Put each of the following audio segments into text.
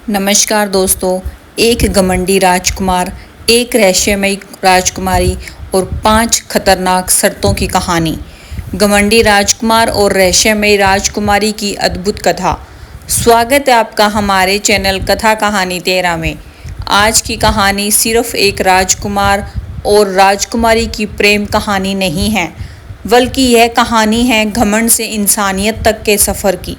नमस्कार दोस्तों। एक घमंडी राजकुमार, एक रहस्यमयी राजकुमारी और 5 खतरनाक शर्तों की कहानी। घमंडी राजकुमार और रहस्यमयी राजकुमारी की अद्भुत कथा। स्वागत है आपका हमारे चैनल कथा कहानी 13 में। आज की कहानी सिर्फ एक राजकुमार और राजकुमारी की प्रेम कहानी नहीं है, बल्कि यह कहानी है घमंड से इंसानियत तक के सफ़र की।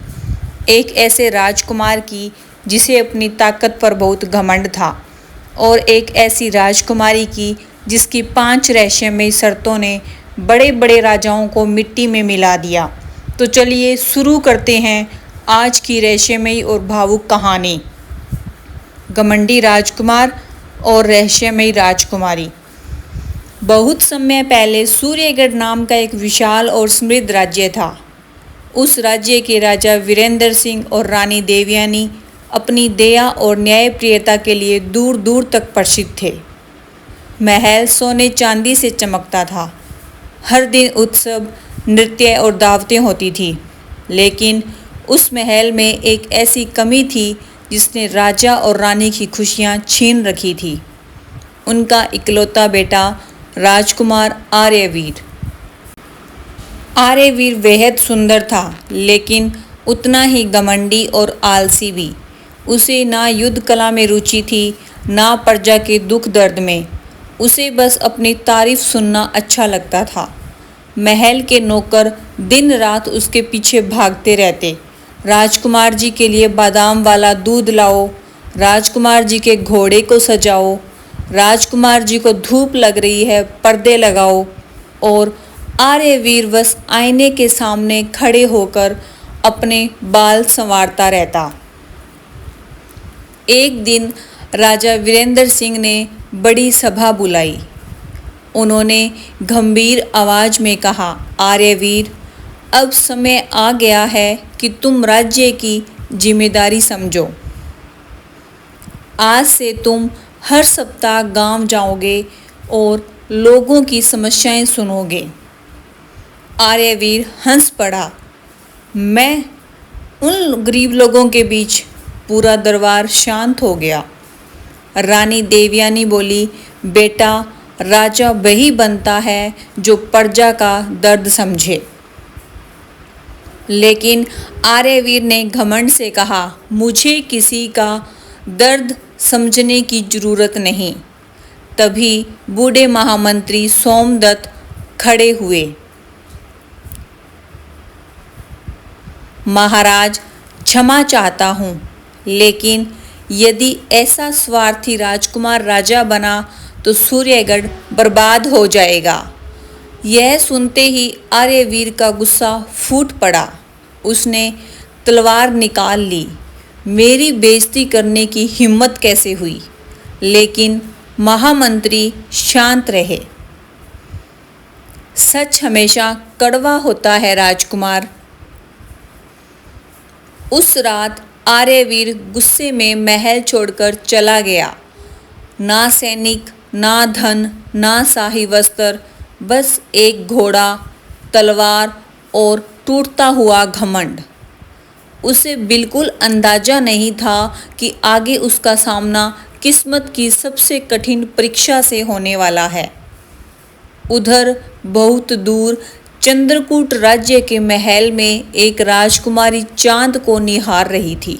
एक ऐसे राजकुमार की जिसे अपनी ताकत पर बहुत घमंड था, और एक ऐसी राजकुमारी की जिसकी 5 रहस्यमयी शर्तों ने बड़े बड़े राजाओं को मिट्टी में मिला दिया। तो चलिए शुरू करते हैं आज की रहस्यमयी और भावुक कहानी, घमंडी राजकुमार और रहस्यमयी राजकुमारी। बहुत समय पहले सूर्यगढ़ नाम का एक विशाल और समृद्ध राज्य था। उस राज्य के राजा वीरेंद्र सिंह और रानी देवयानी अपनी दया और न्यायप्रियता के लिए दूर दूर तक प्रसिद्ध थे। महल सोने चांदी से चमकता था। हर दिन उत्सव, नृत्य और दावतें होती थी, लेकिन उस महल में एक ऐसी कमी थी जिसने राजा और रानी की खुशियां छीन रखी थी। उनका इकलौता बेटा राजकुमार आर्यवीर। आर्यवीर बेहद सुंदर था, लेकिन उतना ही घमंडी और आलसी भी। उसे ना युद्ध कला में रुचि थी, ना प्रजा के दुख दर्द में। उसे बस अपनी तारीफ सुनना अच्छा लगता था। महल के नौकर दिन रात उसके पीछे भागते रहते। राजकुमार जी के लिए बादाम वाला दूध लाओ, राजकुमार जी के घोड़े को सजाओ, राजकुमार जी को धूप लग रही है, पर्दे लगाओ। और आर्यवीर बस आईने के सामने खड़े होकर अपने बाल संवारता रहता। एक दिन राजा वीरेंद्र सिंह ने बड़ी सभा बुलाई। उन्होंने गंभीर आवाज में कहा, आर्यवीर, अब समय आ गया है कि तुम राज्य की जिम्मेदारी समझो। आज से तुम हर सप्ताह गांव जाओगे और लोगों की समस्याएं सुनोगे। आर्यवीर हंस पड़ा। मैं उन गरीब लोगों के बीच। पूरा दरबार शांत हो गया। रानी देवयानी बोली, बेटा, राजा वही बनता है जो प्रजा का दर्द समझे। लेकिन आर्यवीर ने घमंड से कहा, मुझे किसी का दर्द समझने की जरूरत नहीं। तभी बूढ़े महामंत्री सोमदत्त खड़े हुए। महाराज, क्षमा चाहता हूँ, लेकिन यदि ऐसा स्वार्थी राजकुमार राजा बना तो सूर्यगढ़ बर्बाद हो जाएगा। यह सुनते ही आर्यवीर का गुस्सा फूट पड़ा। उसने तलवार निकाल ली। मेरी बेइज्जती करने की हिम्मत कैसे हुई? लेकिन महामंत्री शांत रहे। सच हमेशा कड़वा होता है राजकुमार। उस रात आर्यवीर गुस्से में महल छोड़कर चला गया। ना सैनिक, ना धन, ना शाही वस्त्र, बस एक घोड़ा, तलवार और टूटता हुआ घमंड। उसे बिल्कुल अंदाजा नहीं था कि आगे उसका सामना किस्मत की सबसे कठिन परीक्षा से होने वाला है। उधर बहुत दूर चंद्रकूट राज्य के महल में एक राजकुमारी चांद को निहार रही थी।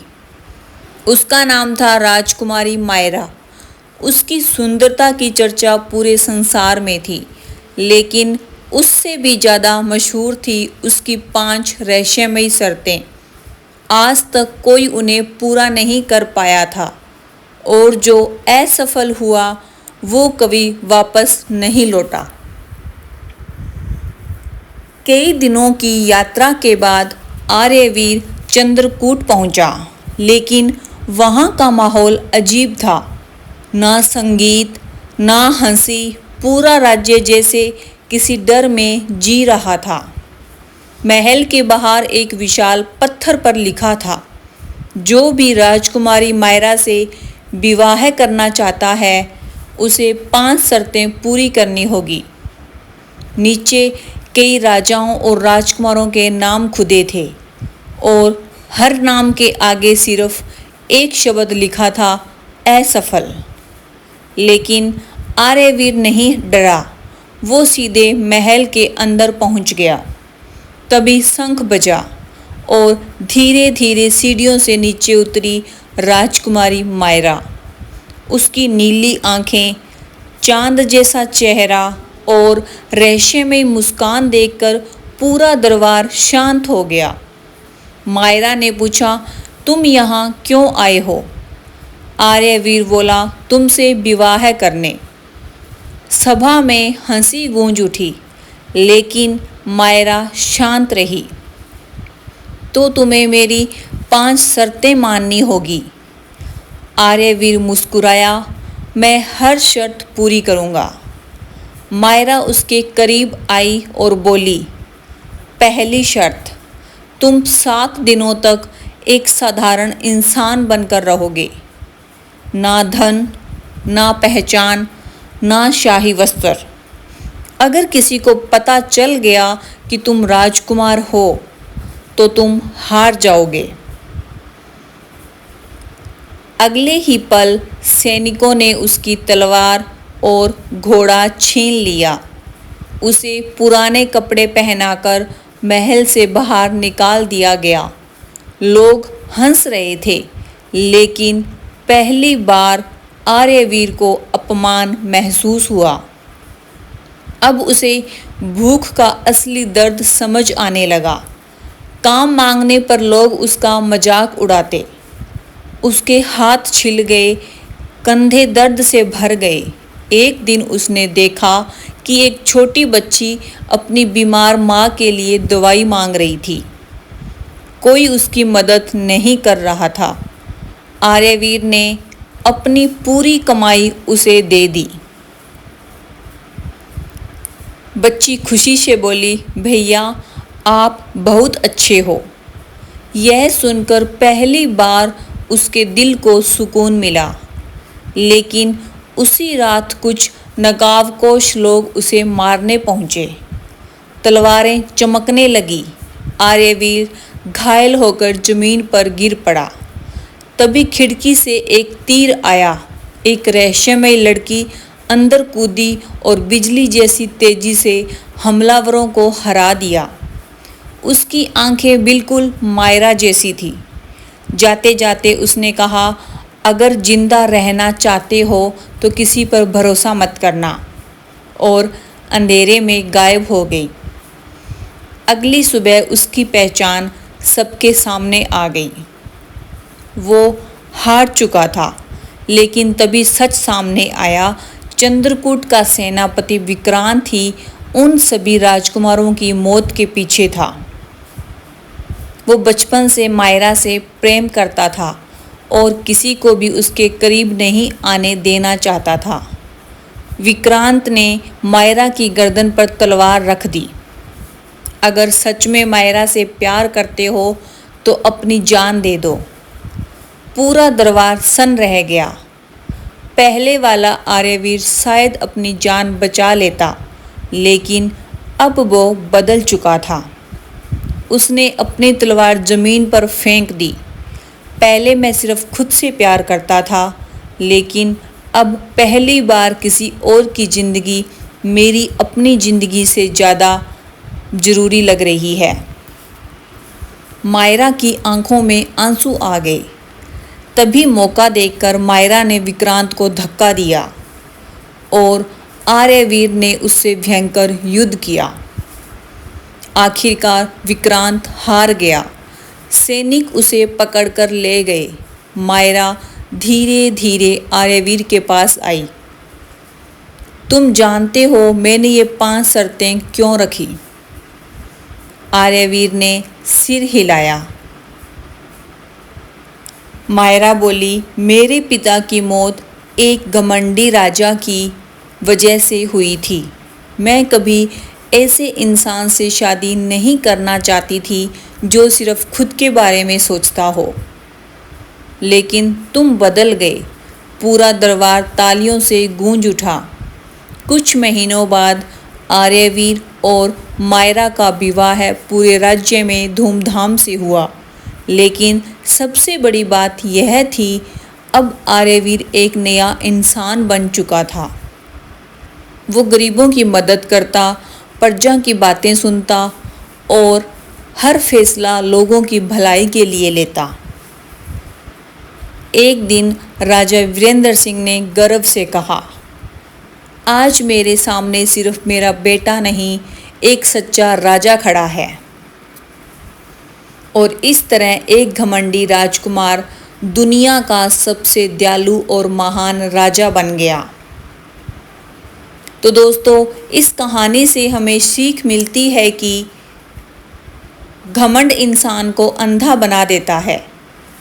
उसका नाम था राजकुमारी मायरा। उसकी सुंदरता की चर्चा पूरे संसार में थी, लेकिन उससे भी ज़्यादा मशहूर थी उसकी 5 रहस्यमयी शर्तें। आज तक कोई उन्हें पूरा नहीं कर पाया था, और जो असफल हुआ वो कभी वापस नहीं लौटा। कई दिनों की यात्रा के बाद आर्यवीर चंद्रकूट पहुंचा, लेकिन वहां का माहौल अजीब था। ना संगीत, ना हंसी। पूरा राज्य जैसे किसी डर में जी रहा था। महल के बाहर एक विशाल पत्थर पर लिखा था, जो भी राजकुमारी मायरा से विवाह करना चाहता है उसे 5 शर्तें पूरी करनी होगी। नीचे कई राजाओं और राजकुमारों के नाम खुदे थे, और हर नाम के आगे सिर्फ एक शब्द लिखा था, असफल। लेकिन आर्यवीर नहीं डरा, वो सीधे महल के अंदर पहुंच गया। तभी शंख बजा और धीरे धीरे सीढ़ियों से नीचे उतरी राजकुमारी मायरा। उसकी नीली आंखें, चांद जैसा चेहरा और रहस्यमय मुस्कान देखकर पूरा दरबार शांत हो गया। मायरा ने पूछा, तुम यहाँ क्यों आए हो? आर्यवीर बोला, तुमसे विवाह करने। सभा में हंसी गूंज उठी, लेकिन मायरा शांत रही। तो तुम्हें मेरी 5 शर्तें माननी होगी। आर्यवीर मुस्कुराया, मैं हर शर्त पूरी करूँगा। मायरा उसके करीब आई और बोली, पहली शर्त, तुम 7 दिनों तक एक साधारण इंसान बनकर रहोगे। ना धन, ना पहचान, ना शाही वस्त्र। अगर किसी को पता चल गया कि तुम राजकुमार हो तो तुम हार जाओगे। अगले ही पल सैनिकों ने उसकी तलवार और घोड़ा छीन लिया। उसे पुराने कपड़े पहनाकर महल से बाहर निकाल दिया गया। लोग हंस रहे थे, लेकिन पहली बार आर्यवीर को अपमान महसूस हुआ। अब उसे भूख का असली दर्द समझ आने लगा। काम मांगने पर लोग उसका मजाक उड़ाते। उसके हाथ छिल गए, कंधे दर्द से भर गए। एक दिन उसने देखा कि एक छोटी बच्ची अपनी बीमार माँ के लिए दवाई मांग रही थी। कोई उसकी मदद नहीं कर रहा था। आर्यवीर ने अपनी पूरी कमाई उसे दे दी। बच्ची खुशी से बोली, भैया आप बहुत अच्छे हो। यह सुनकर पहली बार उसके दिल को सुकून मिला। लेकिन उसी रात कुछ नकाबपोश लोग उसे मारने पहुँचे। तलवारें चमकने लगी। आर्यवीर घायल होकर जमीन पर गिर पड़ा। तभी खिड़की से एक तीर आया। एक रहस्यमय लड़की अंदर कूदी और बिजली जैसी तेजी से हमलावरों को हरा दिया। उसकी आंखें बिल्कुल मायरा जैसी थी। जाते जाते उसने कहा, अगर जिंदा रहना चाहते हो तो किसी पर भरोसा मत करना, और अंधेरे में गायब हो गई। अगली सुबह उसकी पहचान सबके सामने आ गई। वो हार चुका था, लेकिन तभी सच सामने आया। चंद्रकूट का सेनापति विक्रांत ही उन सभी राजकुमारों की मौत के पीछे था। वो बचपन से मायरा से प्रेम करता था और किसी को भी उसके करीब नहीं आने देना चाहता था। विक्रांत ने मायरा की गर्दन पर तलवार रख दी। अगर सच में मायरा से प्यार करते हो तो अपनी जान दे दो। पूरा दरबार सन्न रह गया। पहले वाला आर्यवीर शायद अपनी जान बचा लेता, लेकिन अब वो बदल चुका था। उसने अपनी तलवार जमीन पर फेंक दी। पहले मैं सिर्फ खुद से प्यार करता था, लेकिन अब पहली बार किसी और की ज़िंदगी मेरी अपनी ज़िंदगी से ज़्यादा ज़रूरी लग रही है। मायरा की आंखों में आंसू आ गए। तभी मौका देखकर मायरा ने विक्रांत को धक्का दिया और आर्यवीर ने उससे भयंकर युद्ध किया। आखिरकार विक्रांत हार गया। सैनिक उसे पकड़कर ले गए। मायरा धीरे धीरे आर्यवीर के पास आई। तुम जानते हो मैंने ये 5 शर्तें क्यों रखी? आर्यवीर ने सिर हिलाया। मायरा बोली, मेरे पिता की मौत एक घमंडी राजा की वजह से हुई थी। मैं कभी ऐसे इंसान से शादी नहीं करना चाहती थी जो सिर्फ खुद के बारे में सोचता हो। लेकिन तुम बदल गए। पूरा दरबार तालियों से गूंज उठा। कुछ महीनों बाद आर्यवीर और मायरा का विवाह पूरे राज्य में धूमधाम से हुआ। लेकिन सबसे बड़ी बात यह थी, अब आर्यवीर एक नया इंसान बन चुका था। वो गरीबों की मदद करता, प्रजा की बातें सुनता और हर फैसला लोगों की भलाई के लिए लेता। एक दिन राजा वीरेंद्र सिंह ने गर्व से कहा, आज मेरे सामने सिर्फ मेरा बेटा नहीं, एक सच्चा राजा खड़ा है। और इस तरह एक घमंडी राजकुमार दुनिया का सबसे दयालु और महान राजा बन गया। तो दोस्तों, इस कहानी से हमें सीख मिलती है कि घमंड इंसान को अंधा बना देता है,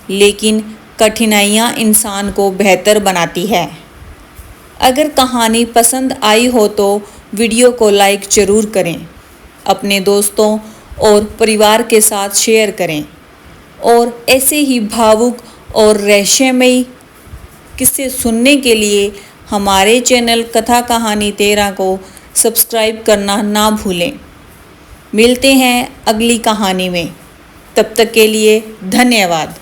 लेकिन कठिनाइयाँ इंसान को बेहतर बनाती है। अगर कहानी पसंद आई हो तो वीडियो को लाइक ज़रूर करें, अपने दोस्तों और परिवार के साथ शेयर करें और ऐसे ही भावुक और रहस्यमयी किस्से सुनने के लिए हमारे चैनल कथा कहानी 13 को सब्सक्राइब करना ना भूलें। मिलते हैं अगली कहानी में, तब तक के लिए धन्यवाद।